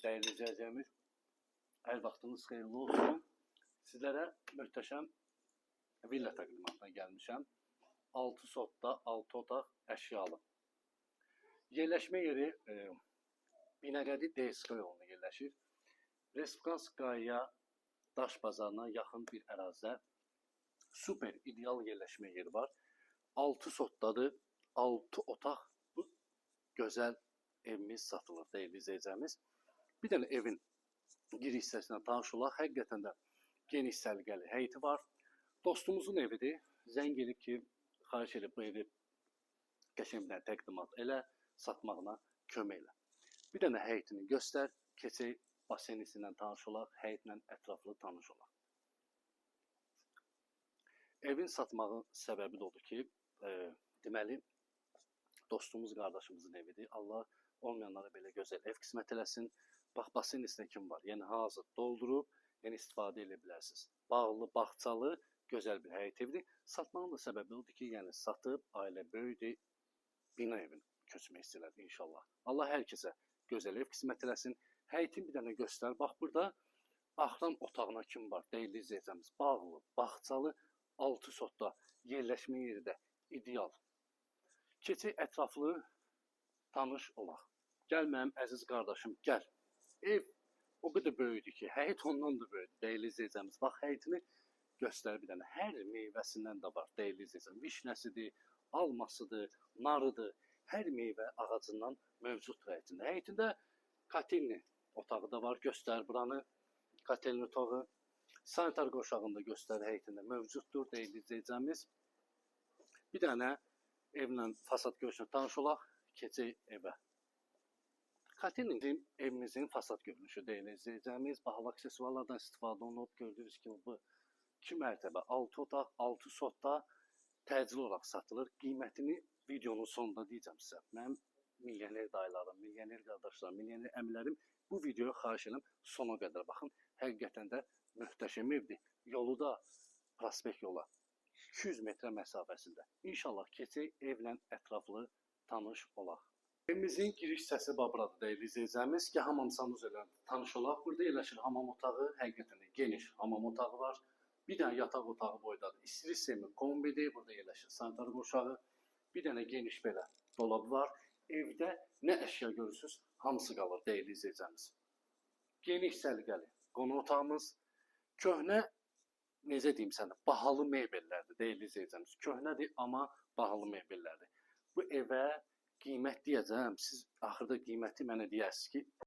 Değerli izleyicilerimiz, her vaxtınız xeyirli olsun. Sizlərə möhtəşəm villa təqdimatına gəlmişəm. 6 sotda, 6 otaq əşyalı. Yerləşmə yeri Binəqədi DSK yolunda yerləşir. Respublikanskaya Daş bazarına yaxın bir ərazidə super ideal yerləşmə yeri var. 6 sotdadır, 6 otaq bu gözəl evimiz satılır değerli izleyicilerimiz. Bir dənə evin giriş hissəsinə tanış olaq. Həqiqətən də geniş səliqəli həyəti var. Dostumuzun evidir. Zəng edib ki, xahiş edib bu evi qəşəngdən təqdimat elə, satmağına kömək elə. Bir dənə həyətini göstər, keçək basenisindən tanış olaq, həyətlə ətraflı tanış olaq. Evin satmağı səbəbi də odur ki, deməli, dostumuz, qardaşımızın evidir. Allah olmayanlara belə gözəl ev qismət eləsin. Bax, basenisində kim var? Yəni, hazır doldurub, yəni istifadə edə bilərsiniz. Bağlı, bağçalı, gözəl bir həyət evidir. Satmağın da səbəbi odur ki, yəni satıb, ailə böyüdür, bina evini köçmək istəyirlər inşallah. Allah hər kəsə gözəl ev qismət eləsin. Həyətin bir dənə göstər. Bax, burada axram otağına kim var? Değerli izləyəcəyimiz, bağlı, bağçalı, 6 sotda yerləşmə yeri də ideal. Keçək ətraflı tanış olaq. Gəl mənim əziz qardaşım, gəl. Ev o qədər böyüdür ki, həyət ondan da böyüdür, değerli izləyəcəyimiz. Bax, həyətini göstər bir dənə. Hər meyvəsindən də var, değerli izləyəcəyimiz. Vişnəsidir, almasıdır, narıdır. Hər meyvə ağacından mövcud həyətində. Həyətində kotelni otağı da var, göstər buranı. Kotelni otağı. Sanitar qoşağında göstər həyətində mövcuddur, değerli izləyəcəyimiz. Bir dənə evlə fasad görünüşünə tanış olaq, keçək evə. Kotelnin evimizin fasad görünüşü değerli izləyəcəyimiz. Bahalı aksesuarlardan istifadə olunub. Gördüyünüz kimi bu 2 mərtəbə, 6 otaq, 6 sotda təcil olaraq satılır. Qiymətini videonun sonunda deyəcəm sizə. Mənim milyoner dayılarım, milyoner qardaşlarım, milyoner əmilərim bu videoyu xahiş edirəm sona qədər baxın. Həqiqətən də möhtəşəm evdir. Yolu da prospekt yola 200 metrə məsafəsində. İnşallah keçək evlə ətraflı tanış olaq. Evimizin giriş hissəsi buradır değerli izləyəcəyimiz ki, hamamsanız ilə tanış olaq. Burada yerləşir hamam otağı, həqiqətən də geniş hamam otağı var. Bir dənə yataq otağı boydadır. İstilik sistemi kombidir, burada yerləşir sanitar qoşağı. Bir dənə geniş belə dolabı var. Evdə nə əşya görürsünüz, hamısı qalır değerli izləyəcəyimiz. Geniş səliqəli qonaq otağımız, köhnə, necə deyim sənə, bahalı mebellərdir değerli izləyəcəyimiz. Köhnədir, amma bahalı mebellərdir. Bu evə qiymət deyəcəm, siz axırda qiyməti mənə deyərsiniz ki,